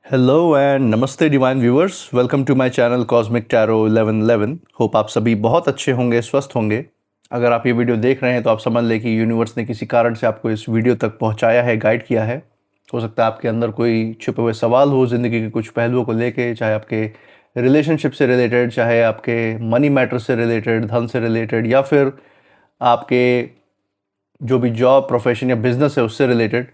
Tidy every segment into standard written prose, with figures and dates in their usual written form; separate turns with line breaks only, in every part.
Hello and नमस्ते divine viewers, welcome to my channel cosmic tarot 1111। Hope आप सभी बहुत अच्छे होंगे, स्वस्थ होंगे। अगर आप ये वीडियो देख रहे हैं तो आप समझ लें कि यूनिवर्स ने किसी कारण से आपको इस वीडियो तक पहुंचाया है, गाइड किया है। हो सकता है आपके अंदर कोई छुपे हुए सवाल हो ज़िंदगी के कुछ पहलुओं को लेके, चाहे आपके रिलेशनशिप से रिलेटेड, चाहे आपके मनी मैटर से रिलेटेड, धन से रिलेटेड, या फिर आपके जो भी जॉब, प्रोफेशन या बिजनेस है उससे रिलेटेड।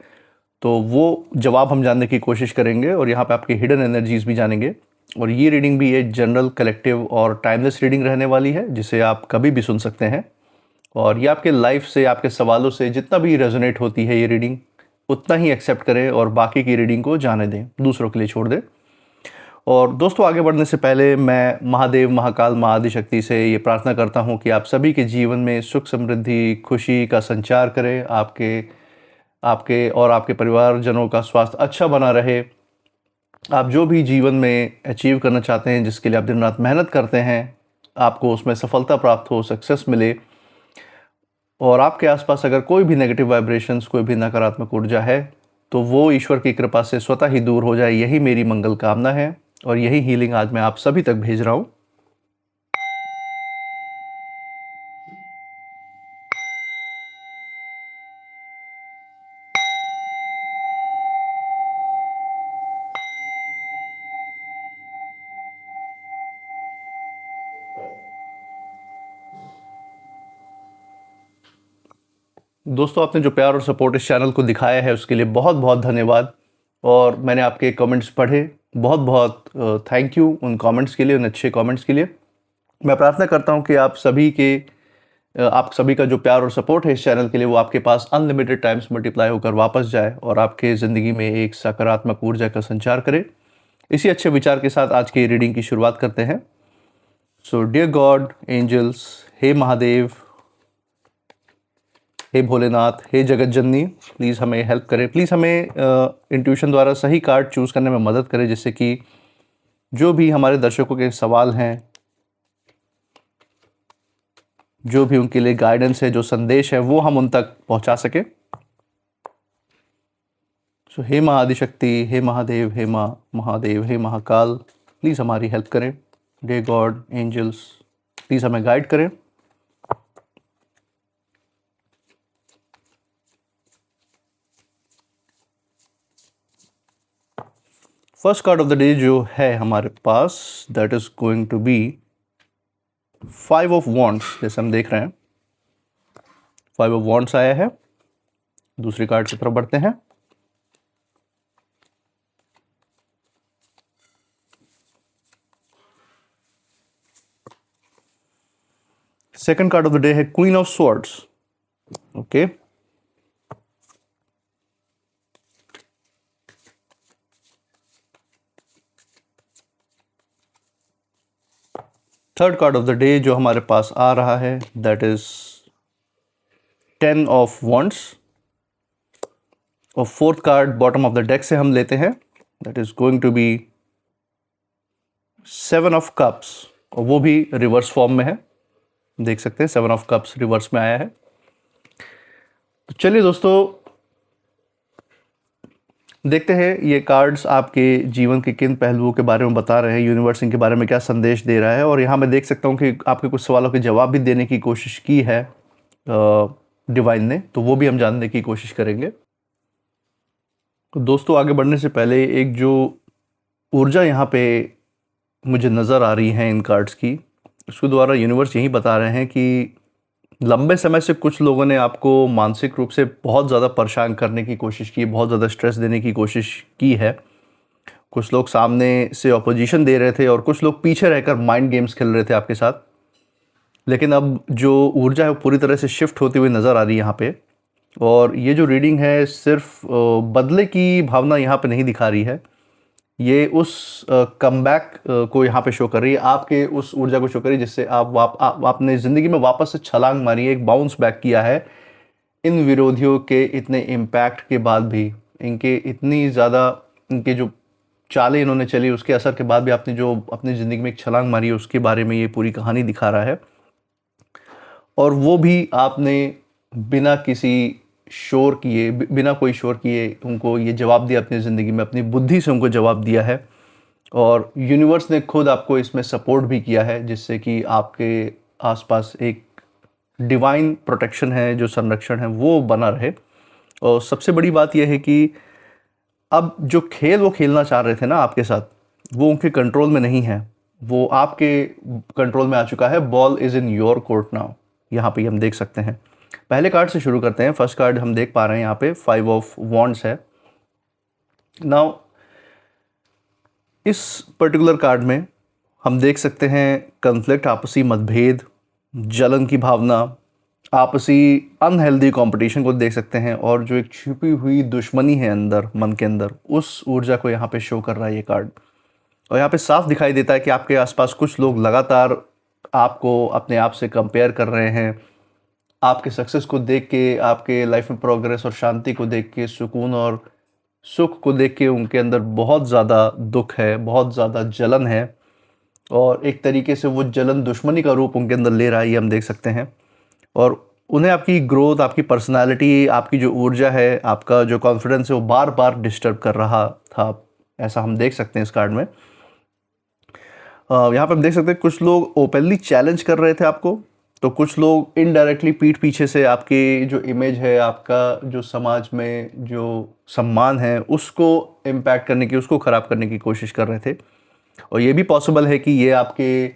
तो वो जवाब हम जानने की कोशिश करेंगे और यहाँ पे आपकी हिडन एनर्जीज भी जानेंगे। और ये रीडिंग भी एक जनरल, कलेक्टिव और टाइमलेस रीडिंग रहने वाली है, जिसे आप कभी भी सुन सकते हैं। और ये आपके लाइफ से, आपके सवालों से जितना भी रेजोनेट होती है ये रीडिंग, उतना ही एक्सेप्ट करें और बाकी की रीडिंग को जाने दें, दूसरों के लिए छोड़ दें। और दोस्तों, आगे बढ़ने से पहले मैं महादेव, महाकाल, माँ आदिशक्ति से ये प्रार्थना करता हूँ कि आप सभी के जीवन में सुख, समृद्धि, खुशी का संचार करें। आपके आपके और आपके परिवारजनों का स्वास्थ्य अच्छा बना रहे। आप जो भी जीवन में अचीव करना चाहते हैं, जिसके लिए आप दिन रात मेहनत करते हैं, आपको उसमें सफलता प्राप्त हो, सक्सेस मिले। और आपके आसपास अगर कोई भी नेगेटिव वाइब्रेशंस, कोई भी नकारात्मक ऊर्जा है, तो वो ईश्वर की कृपा से स्वतः ही दूर हो जाए, यही मेरी मंगल कामना है। और यही हीलिंग आज मैं आप सभी तक भेज रहा हूँ। दोस्तों, आपने जो प्यार और सपोर्ट इस चैनल को दिखाया है उसके लिए बहुत बहुत धन्यवाद। और मैंने आपके कमेंट्स पढ़े, बहुत बहुत थैंक यू उन कमेंट्स के लिए, उन अच्छे कमेंट्स के लिए। मैं प्रार्थना करता हूं कि आप सभी का जो प्यार और सपोर्ट है इस चैनल के लिए, वो आपके पास अनलिमिटेड टाइम्स मल्टीप्लाई होकर वापस जाए और आपके ज़िंदगी में एक सकारात्मक ऊर्जा का संचार करे। इसी अच्छे विचार के साथ आज की रीडिंग की शुरुआत करते हैं। सो डियर गॉड, एंजल्स, हे महादेव, हे भोलेनाथ, हे जगत जननी, प्लीज़ हमें हेल्प करें। प्लीज़ हमें इंट्यूशन द्वारा सही कार्ड चूज़ करने में मदद करें, जिससे कि जो भी हमारे दर्शकों के सवाल हैं, जो भी उनके लिए गाइडेंस है, जो संदेश है, वो हम उन तक पहुंचा सके। सो हे माँ आदिशक्ति, हे महादेव, हे माँ महादेव, हे महाकाल, प्लीज़ हमारी हेल्प करें। डे गॉड, एंजल्स, प्लीज़ हमें गाइड करें। First card of the day जो है हमारे पास, that is going to be 5 of wands. जैसे हम देख रहे हैं 5 ऑफ वॉन्ड्स आया है। दूसरी कार्ड की तरफ बढ़ते हैं। Second card of the day है queen of swords. Okay, third card of the day जो हमारे पास आ रहा है, दैट इज 10 ऑफ वॉन्ड्स। और fourth card bottom of the deck से हम लेते हैं, that is going to be 7 of cups, और वो भी रिवर्स फॉर्म में है। देख सकते हैं 7 ऑफ कप्स रिवर्स में आया है। तो चलिए दोस्तों, देखते हैं ये कार्ड्स आपके जीवन के किन पहलुओं के बारे में बता रहे हैं, यूनिवर्स इनके बारे में क्या संदेश दे रहा है। और यहाँ मैं देख सकता हूँ कि आपके कुछ सवालों के जवाब भी देने की कोशिश की है डिवाइन ने, तो वो भी हम जानने की कोशिश करेंगे। तो दोस्तों, आगे बढ़ने से पहले एक जो ऊर्जा यहाँ पे मुझे नज़र आ रही है इन कार्ड्स की, उसके द्वारा यूनिवर्स यही बता रहे हैं कि लंबे समय से कुछ लोगों ने आपको मानसिक रूप से बहुत ज़्यादा परेशान करने की कोशिश की, बहुत ज़्यादा स्ट्रेस देने की कोशिश की है। कुछ लोग सामने से ऑपोजिशन दे रहे थे और कुछ लोग पीछे रहकर माइंड गेम्स खेल रहे थे आपके साथ। लेकिन अब जो ऊर्जा है वो पूरी तरह से शिफ्ट होती हुई नज़र आ रही है यहाँ पे। और ये जो रीडिंग है सिर्फ बदले की भावना यहाँ पे नहीं दिखा रही है, ये उस कमबैक को यहाँ पे शो कर रही है, आपके उस ऊर्जा को शो कर रही है जिससे आपने ज़िंदगी में वापस से छलांग मारी है, एक बाउंस बैक किया है। इन विरोधियों के इतने इम्पैक्ट के बाद भी, इनके इतनी ज़्यादा, इनके जो चालें इन्होंने चली उसके असर के बाद भी आपने जो अपनी ज़िंदगी में एक छलांग मारी है, उसके बारे में ये पूरी कहानी दिखा रहा है। और वो भी आपने बिना किसी शोर किए, बिना कोई शोर किए उनको ये जवाब दिया अपनी ज़िंदगी में, अपनी बुद्धि से उनको जवाब दिया है। और यूनिवर्स ने खुद आपको इसमें सपोर्ट भी किया है, जिससे कि आपके आसपास एक डिवाइन प्रोटेक्शन है, जो संरक्षण है वो बना रहे। और सबसे बड़ी बात यह है कि अब जो खेल वो खेलना चाह रहे थे ना आपके साथ, वो उनके कंट्रोल में नहीं है, वो आपके कंट्रोल में आ चुका है। Ball is in your court now, यहाँ पे हम देख सकते हैं। पहले कार्ड से शुरू करते हैं। फर्स्ट कार्ड हम देख पा रहे हैं यहाँ पे 5 ऑफ वॉन्ड्स है। नाउ इस पर्टिकुलर कार्ड में हम देख सकते हैं कन्फ्लिक्ट, आपसी मतभेद, जलन की भावना, आपसी अनहेल्दी कंपटीशन को देख सकते हैं, और जो एक छिपी हुई दुश्मनी है अंदर, मन के अंदर, उस ऊर्जा को यहाँ पे शो कर रहा है ये कार्ड। और यहाँ पे साफ दिखाई देता है कि आपके आसपास कुछ लोग लगातार आपको अपने आप से कंपेयर कर रहे हैं। आपके सक्सेस को देख के, आपके लाइफ में प्रोग्रेस और शांति को देख के, सुकून और सुख को देख के उनके अंदर बहुत ज़्यादा दुख है, बहुत ज़्यादा जलन है, और एक तरीके से वो जलन दुश्मनी का रूप उनके अंदर ले रहा है, ये हम देख सकते हैं। और उन्हें आपकी ग्रोथ, आपकी पर्सनालिटी, आपकी जो ऊर्जा है, आपका जो कॉन्फिडेंस है, वो बार बार डिस्टर्ब कर रहा था, ऐसा हम देख सकते हैं इस कार्ड में। यहाँ पे हम देख सकते हैं कुछ लोग ओपनली चैलेंज कर रहे थे आपको, तो कुछ लोग इनडायरेक्टली पीठ पीछे से आपकी जो इमेज है, आपका जो समाज में जो सम्मान है, उसको इम्पैक्ट करने की, उसको ख़राब करने की कोशिश कर रहे थे। और ये भी पॉसिबल है कि ये आपके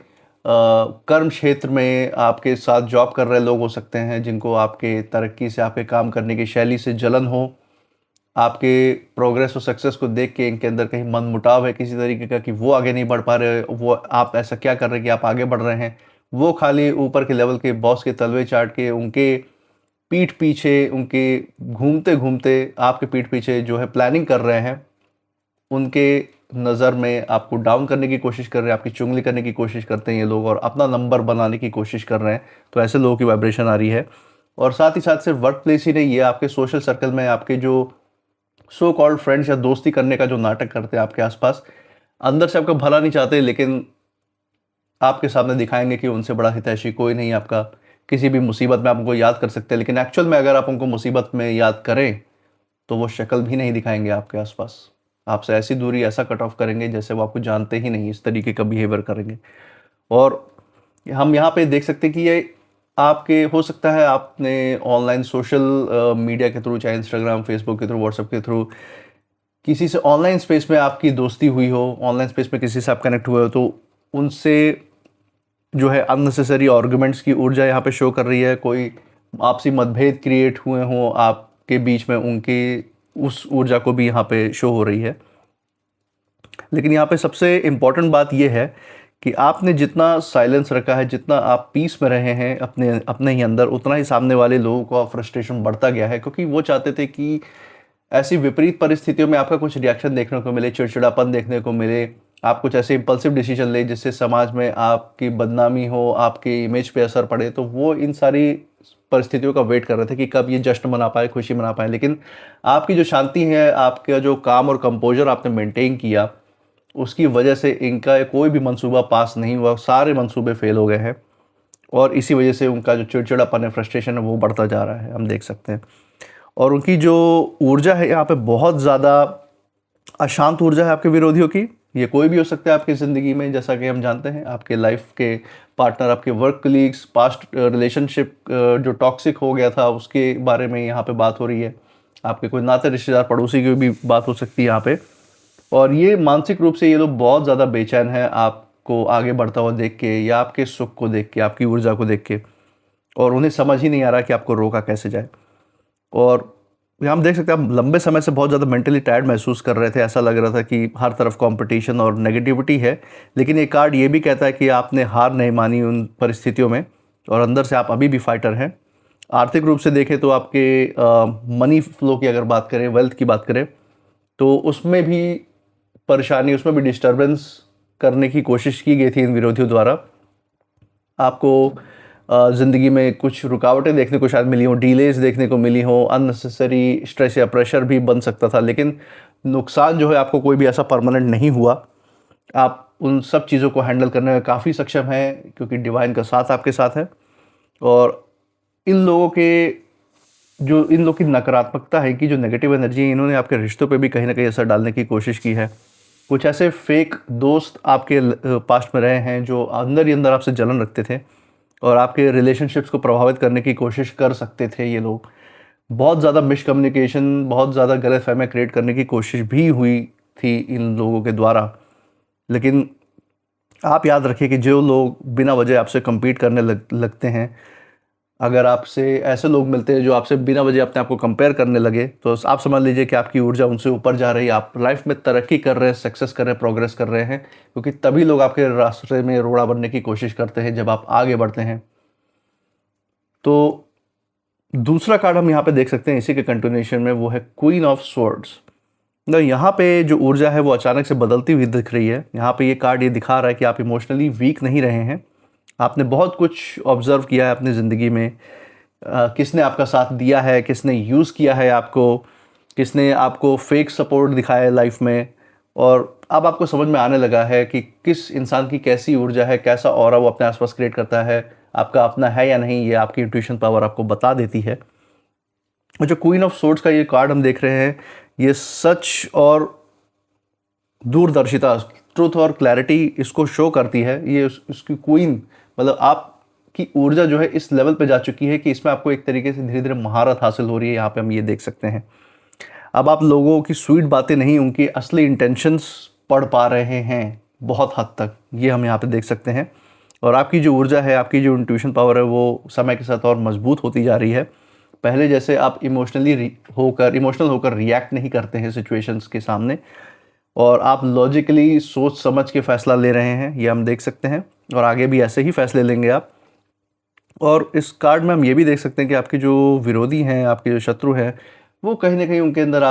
कर्म क्षेत्र में आपके साथ जॉब कर रहे लोग हो सकते हैं, जिनको आपके तरक्की से, आपके काम करने की शैली से जलन हो, आपके प्रोग्रेस और सक्सेस को देख के इनके अंदर कहीं मनमुटाव है किसी तरीके का, कि वो आगे नहीं बढ़ पा रहे, वो आप ऐसा क्या कर रहे हैं कि आप आगे बढ़ रहे हैं। वो खाली ऊपर के लेवल के बॉस के तलवे चाट के, उनके पीठ पीछे, उनके घूमते घूमते आपके पीठ पीछे जो है प्लानिंग कर रहे हैं, उनके नज़र में आपको डाउन करने की कोशिश कर रहे हैं, आपकी चुगली करने की कोशिश करते हैं ये लोग, और अपना नंबर बनाने की कोशिश कर रहे हैं। तो ऐसे लोगों की वाइब्रेशन आ रही है। और साथ ही साथ सिर्फ वर्क प्लेस ही नहीं, ये आपके सोशल सर्कल में आपके जो सो कॉल्ड फ्रेंड्स या दोस्ती करने का जो नाटक करते हैं आपके आसपास, अंदर से आपका भला नहीं चाहते, लेकिन आपके सामने दिखाएंगे कि उनसे बड़ा हितैषी कोई नहीं आपका। किसी भी मुसीबत में आप उनको याद कर सकते हैं, लेकिन एक्चुअल में अगर आप उनको मुसीबत में याद करें तो वो शक्ल भी नहीं दिखाएंगे आपके आसपास। आपसे ऐसी दूरी, ऐसा कट ऑफ करेंगे जैसे वो आपको जानते ही नहीं, इस तरीके का बिहेवियर करेंगे। और हम यहाँ पे देख सकते हैं कि ये आपके, हो सकता है आपने ऑनलाइन सोशल मीडिया के थ्रू, चाहे इंस्टाग्राम, फेसबुक के थ्रू, व्हाट्सएप के थ्रू, किसी से ऑनलाइन स्पेस में आपकी दोस्ती हुई हो, ऑनलाइन स्पेस में किसी से आप कनेक्ट हुए हो, तो उनसे जो है अननेसेसरी आर्गुमेंट्स की ऊर्जा यहाँ पे शो कर रही है। कोई आपसी मतभेद क्रिएट हुए हों आपके बीच में, उनकी उस ऊर्जा को भी यहाँ पे शो हो रही है। लेकिन यहाँ पे सबसे इम्पॉर्टेंट बात यह है कि आपने जितना साइलेंस रखा है, जितना आप पीस में रहे हैं अपने ही अंदर, उतना ही सामने वाले लोगों का फ्रस्ट्रेशन बढ़ता गया है, क्योंकि वो चाहते थे कि ऐसी विपरीत परिस्थितियों में आपका कुछ रिएक्शन देखने को मिले, चिड़चिड़ापन देखने को मिले, आप कुछ ऐसे इम्पल्सिव डिसीजन ले जिससे समाज में आपकी बदनामी हो, आपकी इमेज पे असर पड़े। तो वो इन सारी परिस्थितियों का वेट कर रहे थे कि कब ये जश्न मना पाए, खुशी मना पाए। लेकिन आपकी जो शांति है, आपका जो काम और कंपोजर आपने मेंटेन किया, उसकी वजह से इनका कोई भी मंसूबा पास नहीं हुआ, सारे मंसूबे फेल हो गए हैं। और इसी वजह से उनका जो चिड़चिड़ापन है, फ्रस्ट्रेशन है, वो बढ़ता जा रहा है, हम देख सकते हैं। और उनकी जो ऊर्जा है यहाँ पे बहुत ज़्यादा अशांत ऊर्जा है आपके विरोधियों की। ये कोई भी हो सकता है आपकी ज़िंदगी में, जैसा कि हम जानते हैं, आपके लाइफ के पार्टनर, आपके वर्क कलीग्स, पास्ट रिलेशनशिप जो टॉक्सिक हो गया था उसके बारे में यहाँ पे बात हो रही है। आपके कोई नाते रिश्तेदार, पड़ोसी की भी बात हो सकती है यहाँ पे। और ये मानसिक रूप से ये लोग बहुत ज़्यादा बेचैन हैं आपको आगे बढ़ता हुआ देख के, या आपके सुख को देख के, आपकी ऊर्जा को देख के, और उन्हें समझ ही नहीं आ रहा कि आपको रोका कैसे जाए। और यहाँ हम देख सकते हैं, आप लंबे समय से बहुत ज़्यादा मेंटली टायर्ड महसूस कर रहे थे। ऐसा लग रहा था कि हर तरफ कंपटीशन और नेगेटिविटी है। लेकिन ये कार्ड ये भी कहता है कि आपने हार नहीं मानी उन परिस्थितियों में, और अंदर से आप अभी भी फाइटर हैं। आर्थिक रूप से देखें तो आपके मनी फ्लो की अगर बात करें, वेल्थ की बात करें, तो उसमें भी परेशानी, उसमें भी डिस्टर्बेंस करने की कोशिश की गई थी इन विरोधियों द्वारा। आपको ज़िंदगी में कुछ रुकावटें देखने को शायद मिली हों, डिलेज देखने को मिली हों, अननेसेसरी स्ट्रेस या प्रेशर भी बन सकता था। लेकिन नुकसान जो है आपको कोई भी ऐसा परमानेंट नहीं हुआ। आप उन सब चीज़ों को हैंडल करने में काफ़ी सक्षम हैं, क्योंकि डिवाइन का साथ आपके साथ है। और इन लोगों के जो इन लोग की नकारात्मकता है, कि जो नेगेटिव एनर्जी है, इन्होंने आपके रिश्तों पे भी कहीं ना कहीं असर डालने की कोशिश की है। कुछ ऐसे फेक दोस्त आपके पास्ट में रहे हैं जो अंदर ही अंदर आपसे जलन रखते थे और आपके रिलेशनशिप्स को प्रभावित करने की कोशिश कर सकते थे ये लोग। बहुत ज़्यादा मिसकम्युनिकेशन, बहुत ज़्यादा गलतफ़हमियाँ क्रिएट करने की कोशिश भी हुई थी इन लोगों के द्वारा। लेकिन आप याद रखिए कि जो लोग बिना वजह आपसे कम्पीट करने लगते हैं, अगर आपसे ऐसे लोग मिलते हैं जो आपसे बिना वजह अपने आप को कंपेयर करने लगे, तो आप समझ लीजिए कि आपकी ऊर्जा उनसे ऊपर जा रही है, आप लाइफ में तरक्की कर रहे हैं, सक्सेस कर रहे हैं, प्रोग्रेस कर रहे हैं, क्योंकि तभी लोग आपके रास्ते में रोड़ा बनने की कोशिश करते हैं जब आप आगे बढ़ते हैं। तो दूसरा कार्ड हम यहाँ पे देख सकते हैं इसी के कंटिन्यूएशन में, वो है क्वीन ऑफ स्वॉर्ड्स। तो यहाँ पे जो ऊर्जा है वो अचानक से बदलती हुई दिख रही है। यहाँ पे ये कार्ड ये दिखा रहा है कि आप इमोशनली वीक नहीं रहे हैं। आपने बहुत कुछ ऑब्जर्व किया है अपनी ज़िंदगी में। किसने आपका साथ दिया है, किसने यूज़ किया है आपको, किसने आपको फेक सपोर्ट दिखाया है लाइफ में, और अब आपको समझ में आने लगा है कि किस इंसान की कैसी ऊर्जा है, कैसा ऑरा वो अपने आसपास क्रिएट करता है, आपका अपना है या नहीं, ये आपकी इंट्यूशन पावर आपको बता देती है। और जो क्वीन ऑफ सोर्ड्स का ये कार्ड हम देख रहे हैं, ये सच और दूरदर्शिता, ट्रुथ और क्लैरिटी इसको शो करती है। ये उसकी क्वीन, मतलब आपकी ऊर्जा जो है इस लेवल पे जा चुकी है कि इसमें आपको एक तरीके से धीरे धीरे महारत हासिल हो रही है। यहाँ पे हम ये देख सकते हैं, अब आप लोगों की स्वीट बातें नहीं, उनकी असली इंटेंशंस पढ़ पा रहे हैं बहुत हद तक, ये हम यहाँ पे देख सकते हैं। और आपकी जो ऊर्जा है, आपकी जो इंट्यूशन पावर है, वो समय के साथ और मजबूत होती जा रही है। पहले जैसे आप इमोशनल होकर रिएक्ट नहीं करते हैं सिचुएशंस के सामने, और आप लॉजिकली सोच समझ के फैसला ले रहे हैं, ये हम देख सकते हैं। और आगे भी ऐसे ही फैसले लेंगे आप। और इस कार्ड में हम ये भी देख सकते हैं कि आपके जो विरोधी हैं, आपके जो शत्रु हैं, वो कहीं ना कहीं उनके अंदर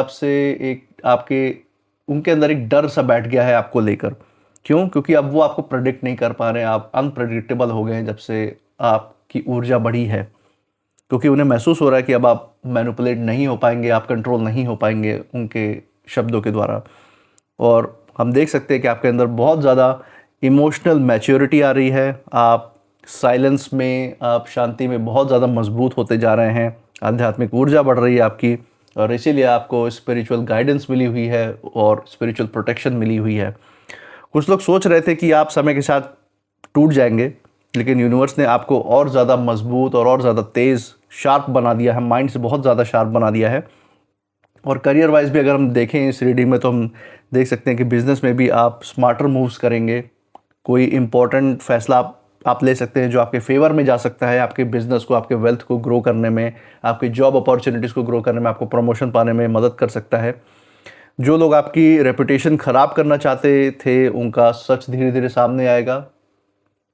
उनके अंदर एक डर सा बैठ गया है आपको लेकर। क्यों? क्योंकि अब वो आपको प्रेडिक्ट नहीं कर पा रहे हैं, आप अनप्रेडिक्टेबल हो गए हैं जब से आपकी ऊर्जा बढ़ी है। क्योंकि उन्हें महसूस हो रहा है कि अब आप मैनिपुलेट नहीं हो पाएंगे, आप कंट्रोल नहीं हो पाएंगे उनके शब्दों के द्वारा। और हम देख सकते हैं कि आपके अंदर बहुत ज़्यादा इमोशनल मैच्योरिटी आ रही है। आप साइलेंस में, आप शांति में बहुत ज़्यादा मजबूत होते जा रहे हैं। आध्यात्मिक ऊर्जा बढ़ रही है आपकी, और इसीलिए आपको स्पिरिचुअल गाइडेंस मिली हुई है और स्पिरिचुअल प्रोटेक्शन मिली हुई है। कुछ लोग सोच रहे थे कि आप समय के साथ टूट जाएंगे, लेकिन यूनिवर्स ने आपको और ज़्यादा मजबूत और ज़्यादा तेज़, शार्प बना दिया है, माइंड से बहुत ज़्यादा शार्प बना दिया है। और करियर वाइज भी अगर हम देखें इस रीडिंग में, तो हम देख सकते हैं कि बिज़नेस में भी आप स्मार्टर मूव्स करेंगे। कोई इंपॉर्टेंट फैसला आप ले सकते हैं जो आपके फेवर में जा सकता है, आपके बिजनेस को, आपके वेल्थ को ग्रो करने में, आपकी जॉब अपॉर्चुनिटीज़ को ग्रो करने में, आपको प्रमोशन पाने में मदद कर सकता है। जो लोग आपकी रेपुटेशन ख़राब करना चाहते थे, उनका सच धीरे धीरे सामने आएगा,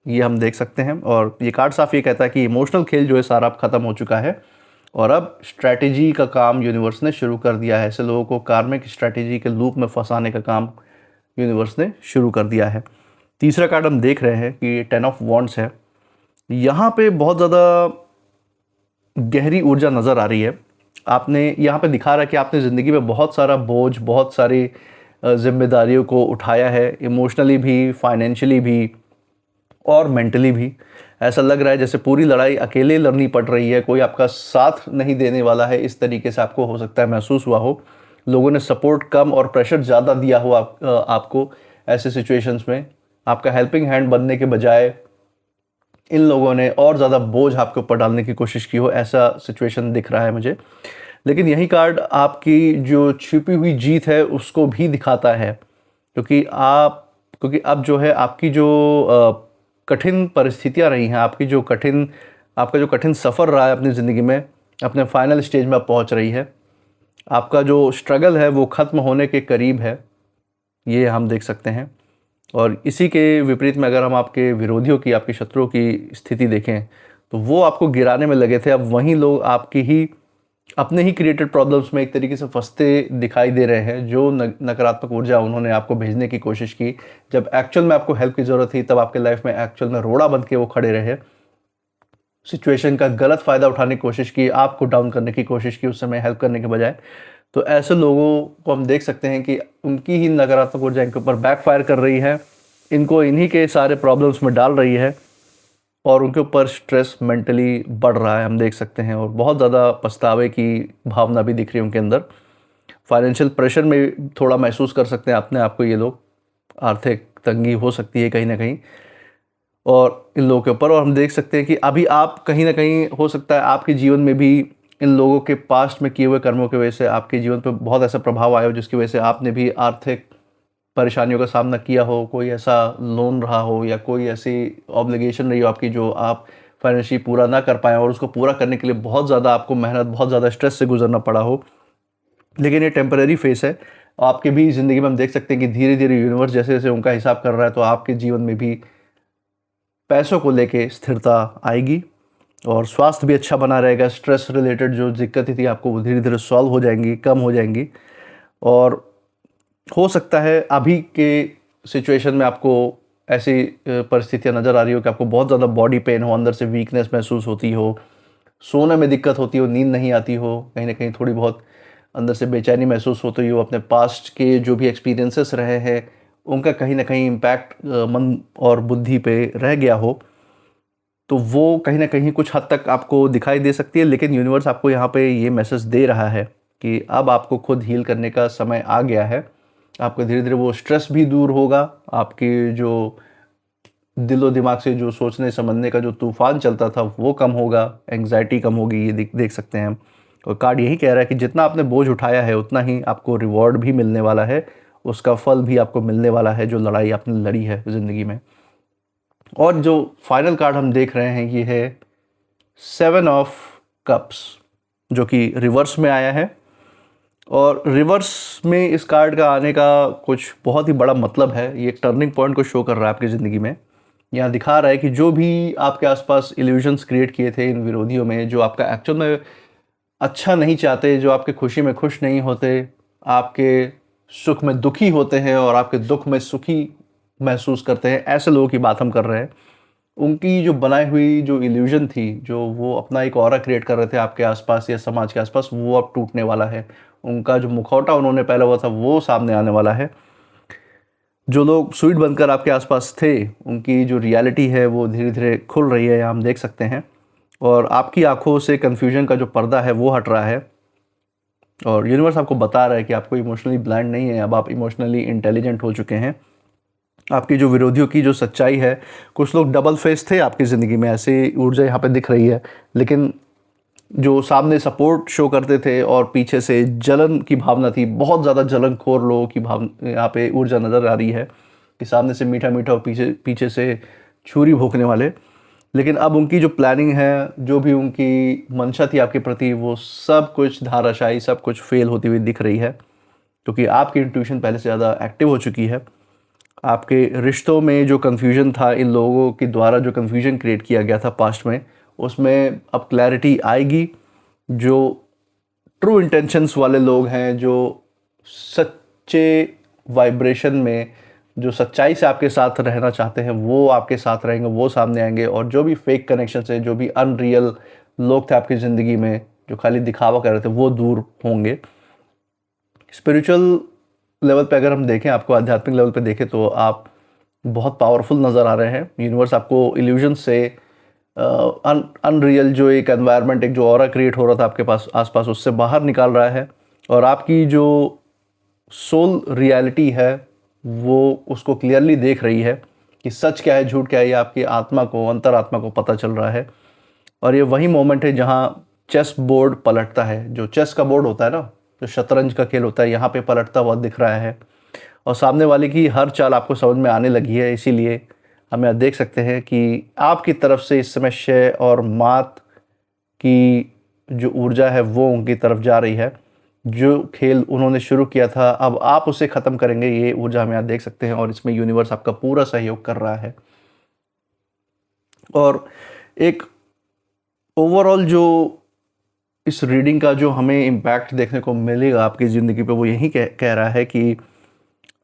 ये हम देख सकते हैं। और ये कार्ड साफ ये कहता है कि इमोशनल खेल जो है सारा अब ख़त्म हो चुका है, और अब स्ट्रैटेजी का काम यूनिवर्स ने शुरू कर दिया है। ऐसे लोगों को कार्मिक स्ट्रैटेजी के लूप में फंसाने का काम यूनिवर्स ने शुरू कर दिया है। तीसरा कार्ड हम देख रहे हैं कि 10 ऑफ वॉन्ड्स है। यहाँ पे बहुत ज़्यादा गहरी ऊर्जा नज़र आ रही है। आपने यहाँ पे दिखा रहा है कि आपने ज़िंदगी में बहुत सारा बोझ, बहुत सारी जिम्मेदारियों को उठाया है, इमोशनली भी, फाइनेंशियली भी और मेंटली भी। ऐसा लग रहा है जैसे पूरी लड़ाई अकेले लड़नी पड़ रही है, कोई आपका साथ नहीं देने वाला है, इस तरीके से आपको हो सकता है महसूस हुआ हो। लोगों ने सपोर्ट कम और प्रेशर ज़्यादा दिया हो आपको ऐसे सिचुएशंस में। आपका हेल्पिंग हैंड बनने के बजाय इन लोगों ने और ज़्यादा बोझ आपके ऊपर डालने की कोशिश की हो, ऐसा सिचुएशन दिख रहा है मुझे। लेकिन यही कार्ड आपकी जो छिपी हुई जीत है उसको भी दिखाता है, क्योंकि अब जो है आपकी जो कठिन परिस्थितियां रही हैं, आपका जो कठिन सफ़र रहा है अपनी ज़िंदगी में, अपने फाइनल स्टेज में पहुंच रही है। आपका जो स्ट्रगल है वो ख़त्म होने के करीब है, ये हम देख सकते हैं। और इसी के विपरीत में अगर हम आपके विरोधियों की, आपके शत्रुओं की स्थिति देखें, तो वो आपको गिराने में लगे थे। अब वहीं लोग अपने ही क्रिएटेड प्रॉब्लम्स में एक तरीके से फंसते दिखाई दे रहे हैं। जो नकारात्मक ऊर्जा उन्होंने आपको भेजने की कोशिश की, जब एक्चुअल में आपको हेल्प की ज़रूरत थी, तब आपके लाइफ में एक्चुअल में रोड़ा बन के वो खड़े रहे, सिचुएशन का गलत फ़ायदा उठाने की कोशिश की, आपको डाउन करने की कोशिश की उस समय हेल्प करने के बजाय। तो ऐसे लोगों को हम देख सकते हैं कि उनकी ही नकारात्मक ऊर्जा इनके ऊपर बैकफायर कर रही है, इनको इन्हीं के सारे प्रॉब्लम्स में डाल रही है। और उनके ऊपर स्ट्रेस मेंटली बढ़ रहा है, हम देख सकते हैं, और बहुत ज़्यादा पछतावे की भावना भी दिख रही है उनके अंदर। फाइनेंशियल प्रेशर में थोड़ा महसूस कर सकते हैं अपने आप को ये लोग, आर्थिक तंगी हो सकती है कहीं ना कहीं और इन लोगों के ऊपर। और हम देख सकते हैं कि अभी आप कहीं ना कहीं, हो सकता है आपके जीवन में भी इन लोगों के पास्ट में किए हुए कर्मों की वजह से आपके जीवन पर बहुत ऐसा प्रभाव आया हो जिसकी वजह से आपने भी आर्थिक परेशानियों का सामना किया हो, कोई ऐसा लोन रहा हो या कोई ऐसी ऑब्लिगेशन रही हो आपकी जो आप फाइनेंशियली पूरा ना कर पाए और उसको पूरा करने के लिए बहुत ज़्यादा आपको मेहनत, बहुत ज़्यादा स्ट्रेस से गुजरना पड़ा हो। लेकिन ये टेम्परेरी फेस है। आपके भी ज़िंदगी में हम देख सकते हैं कि धीरे धीरे यूनिवर्स जैसे जैसे उनका हिसाब कर रहा है, तो आपके जीवन में भी पैसों को लेके स्थिरता आएगी और स्वास्थ्य भी अच्छा बना रहेगा। स्ट्रेस रिलेटेड जो दिक्कतें थी आपको वो धीरे धीरे सॉल्व हो जाएंगी, कम हो जाएंगी। और हो सकता है अभी के सिचुएशन में आपको ऐसी परिस्थितियां नज़र आ रही हो कि आपको बहुत ज़्यादा बॉडी पेन हो, अंदर से वीकनेस महसूस होती हो, सोने में दिक्कत होती हो, नींद नहीं आती हो, कहीं ना कहीं थोड़ी बहुत अंदर से बेचैनी महसूस होती हो, अपने पास्ट के जो भी एक्सपीरियंसेस रहे हैं उनका कहीं ना कहीं इम्पैक्ट मन और बुद्धि पे रह गया हो, तो वो कहीं ना कहीं कुछ हद तक आपको दिखाई दे सकती है। लेकिन यूनिवर्स आपको यहाँ पे ये मैसेज दे रहा है कि अब आपको खुद हील करने का समय आ गया है। आपका धीरे धीरे वो स्ट्रेस भी दूर होगा, आपके जो दिलो दिमाग से जो सोचने समझने का जो तूफान चलता था वो कम होगा, एंग्जाइटी कम होगी, ये देख सकते हैं हम। और कार्ड यही कह रहा है कि जितना आपने बोझ उठाया है उतना ही आपको रिवॉर्ड भी मिलने वाला है, उसका फल भी आपको मिलने वाला है जो लड़ाई आपने लड़ी है ज़िंदगी में। और जो फाइनल कार्ड हम देख रहे हैं ये है 7 ऑफ कप्स, जो कि रिवर्स में आया है। और रिवर्स में इस कार्ड का आने का कुछ बहुत ही बड़ा मतलब है, ये एक टर्निंग पॉइंट को शो कर रहा है आपकी ज़िंदगी में। यहाँ दिखा रहा है कि जो भी आपके आसपास इल्यूजन्स क्रिएट किए थे इन विरोधियों में, जो आपका एक्चुअल में अच्छा नहीं चाहते, जो आपके खुशी में खुश नहीं होते, आपके सुख में दुखी होते हैं और आपके दुख में सुखी महसूस करते हैं, ऐसे लोगों की बात हम कर रहे हैं। उनकी जो बनाई हुई जो इल्यूजन थी, जो वो अपना एक ऑरा क्रिएट कर रहे थे आपके आसपास या समाज के आसपास, वो अब टूटने वाला है। उनका जो मुखौटा उन्होंने पहला हुआ था वो सामने आने वाला है। जो लोग स्वीट बनकर आपके आसपास थे उनकी जो रियलिटी है वो धीरे धीरे खुल रही है, हम देख सकते हैं। और आपकी आंखों से कन्फ्यूजन का जो पर्दा है वो हट रहा है और यूनिवर्स आपको बता रहा है कि आपको इमोशनली ब्लाइंड नहीं है, अब आप इमोशनली इंटेलिजेंट हो चुके हैं। आपकी जो विरोधियों की जो सच्चाई है, कुछ लोग डबल फेस थे आपकी ज़िंदगी में, ऐसी ऊर्जा यहाँ पे दिख रही है। लेकिन जो सामने सपोर्ट शो करते थे और पीछे से जलन की भावना थी, बहुत ज़्यादा जलनखोर लोगों की भावना यहाँ पे ऊर्जा नज़र आ रही है कि सामने से मीठा मीठा और पीछे पीछे से छुरी भोंकने वाले। लेकिन अब उनकी जो प्लानिंग है, जो भी उनकी मंशा थी आपके प्रति, वो सब कुछ धाराशायी, सब कुछ फेल होती हुई दिख रही है, क्योंकि आपकी इंट्यूशन पहले से ज़्यादा एक्टिव हो चुकी है। आपके रिश्तों में जो कन्फ्यूजन था, इन लोगों के द्वारा जो कन्फ्यूजन क्रिएट किया गया था पास्ट में, उसमें अब क्लैरिटी आएगी। जो ट्रू इंटेंशंस वाले लोग हैं, जो सच्चे वाइब्रेशन में, जो सच्चाई से आपके साथ रहना चाहते हैं, वो आपके साथ रहेंगे, वो सामने आएंगे। और जो भी फेक कनेक्शन है, जो भी अनरियल लोग थे आपकी ज़िंदगी में जो खाली दिखावा कर रहे थे, वो दूर होंगे। स्पिरिचुअल लेवल पे अगर हम देखें, आपको आध्यात्मिक लेवल पे देखें, तो आप बहुत पावरफुल नज़र आ रहे हैं। यूनिवर्स आपको इल्यूजन से अनरियल जो एक एनवायरनमेंट, एक जो ऑरा क्रिएट हो रहा था आपके पास आसपास, उससे बाहर निकाल रहा है। और आपकी जो सोल रियलिटी है वो उसको क्लियरली देख रही है कि सच क्या है, झूठ क्या है, ये आपकी आत्मा को, अंतरात्मा को पता चल रहा है। और ये वही मोमेंट है जहाँ चेस बोर्ड पलटता है। जो चेस का बोर्ड होता है ना, जो शतरंज का खेल होता है, यहाँ पे पलटता हुआ दिख रहा है और सामने वाले की हर चाल आपको समझ में आने लगी है। इसीलिए हम यहाँ देख सकते हैं कि आपकी तरफ से इस समय क्षय और मात की जो ऊर्जा है वो उनकी तरफ जा रही है। जो खेल उन्होंने शुरू किया था, अब आप उसे ख़त्म करेंगे, ये ऊर्जा हम यहाँ देख सकते हैं। और इसमें यूनिवर्स आपका पूरा सहयोग कर रहा है। और एक ओवरऑल जो इस रीडिंग का जो हमें इम्पैक्ट देखने को मिलेगा आपकी ज़िंदगी पे, वो यही कह रहा है कि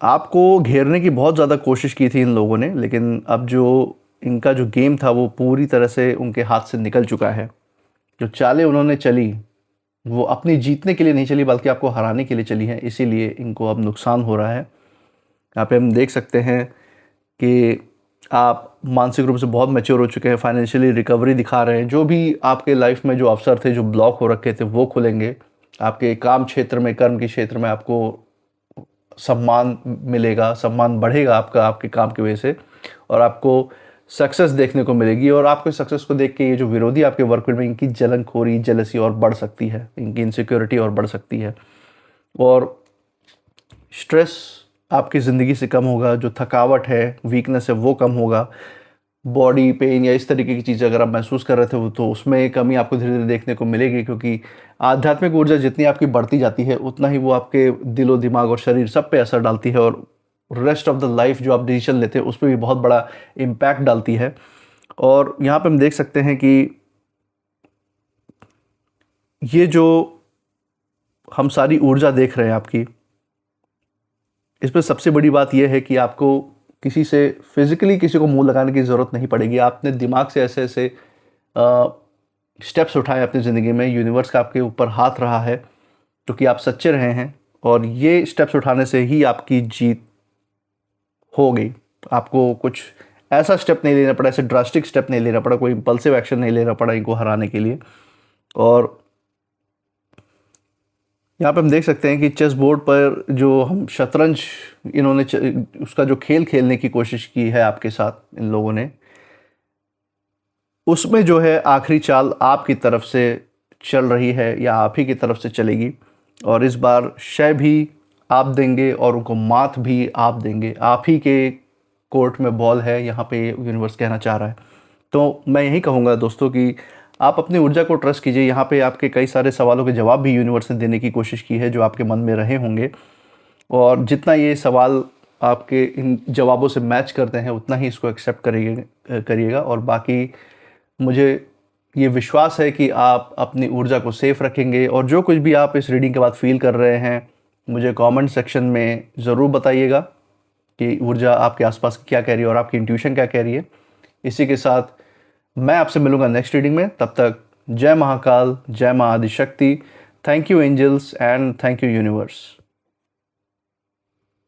आपको घेरने की बहुत ज़्यादा कोशिश की थी इन लोगों ने, लेकिन अब जो इनका जो गेम था वो पूरी तरह से उनके हाथ से निकल चुका है। जो चालें उन्होंने चली वो अपनी जीतने के लिए नहीं चली, बल्कि आपको हराने के लिए चली हैं। इसीलिए इनको अब नुकसान हो रहा है। यहाँ पे हम देख सकते हैं कि आप मानसिक रूप से बहुत मैच्योर हो चुके हैं, फाइनेंशियली रिकवरी दिखा रहे हैं, जो भी आपके लाइफ में जो अवसर थे, जो ब्लॉक हो रखे थे, वो खुलेंगे। आपके काम क्षेत्र में, कर्म के क्षेत्र में आपको सम्मान मिलेगा, सम्मान बढ़ेगा आपका आपके काम की वजह से, और आपको सक्सेस देखने को मिलेगी। और आपके सक्सेस को देख के ये जो विरोधी आपके वर्क में, इनकी जलनखोरी, जेलसी और बढ़ सकती है, इनकी इनसिक्योरिटी और बढ़ सकती है, और स्ट्रेस आपकी ज़िंदगी से कम होगा, जो थकावट है, वीकनेस है, वो कम होगा। बॉडी पेन या इस तरीके की चीज़ें अगर आप महसूस कर रहे थे, वो तो उसमें कमी आपको धीरे-धीरे देखने को मिलेगी, क्योंकि आध्यात्मिक ऊर्जा जितनी आपकी बढ़ती जाती है, उतना ही वो आपके दिलो, दिमाग और शरीर सब पे असर डालती है, और रेस्ट ऑफ द लाइफ जो आप डिसीजन लेते हैं, उस पे भी बहुत बड़ा इम्पैक्ट डालती है। और यहाँ पे हम देख सकते हैं कि ये जो हम सारी ऊर्जा देख रहे हैं आपकी, इसमें सबसे बड़ी बात यह है कि आपको किसी से फिज़िकली किसी को मुँह लगाने की ज़रूरत नहीं पड़ेगी। आपने दिमाग से ऐसे-ऐसे स्टेप्स उठाए अपनी ज़िंदगी में, यूनिवर्स का आपके ऊपर हाथ रहा है, क्योंकि आप सच्चे रहे हैं, और ये स्टेप्स उठाने से ही आपकी जीत हो गई। आपको कुछ ऐसा स्टेप नहीं लेना पड़ा, ऐसे ड्रास्टिक स्टेप नहीं लेना पड़ा, कोई इम्पल्सिव एक्शन नहीं लेना पड़ा इनको हराने के लिए। और यहाँ पे हम देख सकते हैं कि चेस बोर्ड पर जो हम शतरंज, इन्होंने उसका जो खेल खेलने की कोशिश की है आपके साथ इन लोगों ने, उसमें जो है आखिरी चाल आपकी तरफ से चल रही है, या आप ही की तरफ से चलेगी, और इस बार शय भी आप देंगे और उनको मात भी आप देंगे। आप ही के कोर्ट में बॉल है, यहाँ पे यूनिवर्स कहना चाह रहा है। तो मैं यही कहूँगा दोस्तों कि आप अपनी ऊर्जा को ट्रस्ट कीजिए। यहाँ पे आपके कई सारे सवालों के जवाब भी यूनिवर्स ने देने की कोशिश की है, जो आपके मन में रहे होंगे, और जितना ये सवाल आपके इन जवाबों से मैच करते हैं, उतना ही इसको एक्सेप्ट करिएगा। और बाकी मुझे ये विश्वास है कि आप अपनी ऊर्जा को सेफ रखेंगे, और जो कुछ भी आप इस रीडिंग के बाद फील कर रहे हैं, मुझे कमेंट सेक्शन में ज़रूर बताइएगा कि ऊर्जा आपके आसपास क्या कह रही है और आपकी इंट्यूशन क्या कह रही है। इसी के साथ मैं आपसे मिलूंगा नेक्स्ट रीडिंग में। तब तक जय महाकाल, जय माँ Adishakti. Thank you angels and thank you universe.